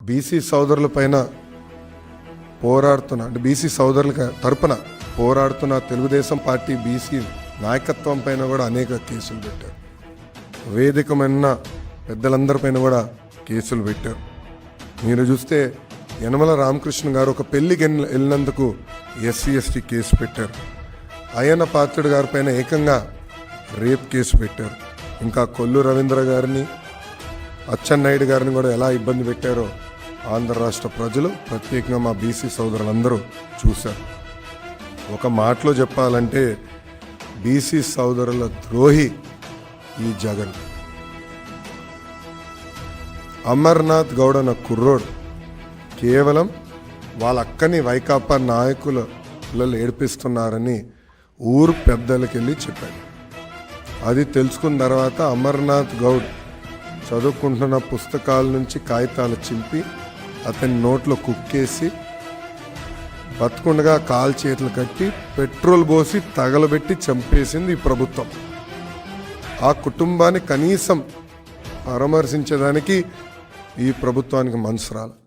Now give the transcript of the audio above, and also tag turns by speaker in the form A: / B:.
A: BC సోదరుల పైన పోరాడుతున్న అంటే బీసీ సోదరుల తరపున పోరాడుతున్న తెలుగుదేశం పార్టీ బీసీ నాయకత్వం పైన కూడా అనేక కేసులు పెట్టారు. వేదికమైన పెద్దలందరిపైన కూడా కేసులు పెట్టారు. మీరు చూస్తే యనమల రామకృష్ణ గారు ఒక పెళ్లికి వెళ్ళినందుకు ఎస్సీ ఎస్టీ కేసు పెట్టారు. అయ్యన్న పాత్రుడు గారి పైన ఏకంగా రేప్ కేసు పెట్టారు. ఇంకా కొల్లు రవీంద్ర గారిని, అచ్చెన్నాయుడు గారిని కూడా ఎలా ఇబ్బంది పెట్టారో ఆంధ్ర రాష్ట్ర ప్రజలు, ప్రత్యేకంగా మా బీసీ సోదరులందరూ చూశారు. ఒక మాటలో చెప్పాలంటే బీసీ సోదరుల ద్రోహి ఈ జగన్. అమర్నాథ్ గౌడ్ అన్న కుర్రోడు కేవలం వాళ్ళ అక్కని వైకాపా నాయకుల పిల్లలు ఏడిపిస్తున్నారని ఊరు పెద్దలకి వెళ్ళి చెప్పాడు. అది తెలుసుకున్న తర్వాత అమర్నాథ్ గౌడ్ చదువుకుంటున్న పుస్తకాల నుంచి కాగితాలు చింపి అతని నోట్లో కుక్కేసి బతుకుండగా కాలు చేతులు కట్టి పెట్రోల్ పోసి తగలబెట్టి చంపేసింది ఈ ప్రభుత్వం. ఆ కుటుంబాన్ని కనీసం పరామర్శించడానికి ఈ ప్రభుత్వానికి మనసు రాలి.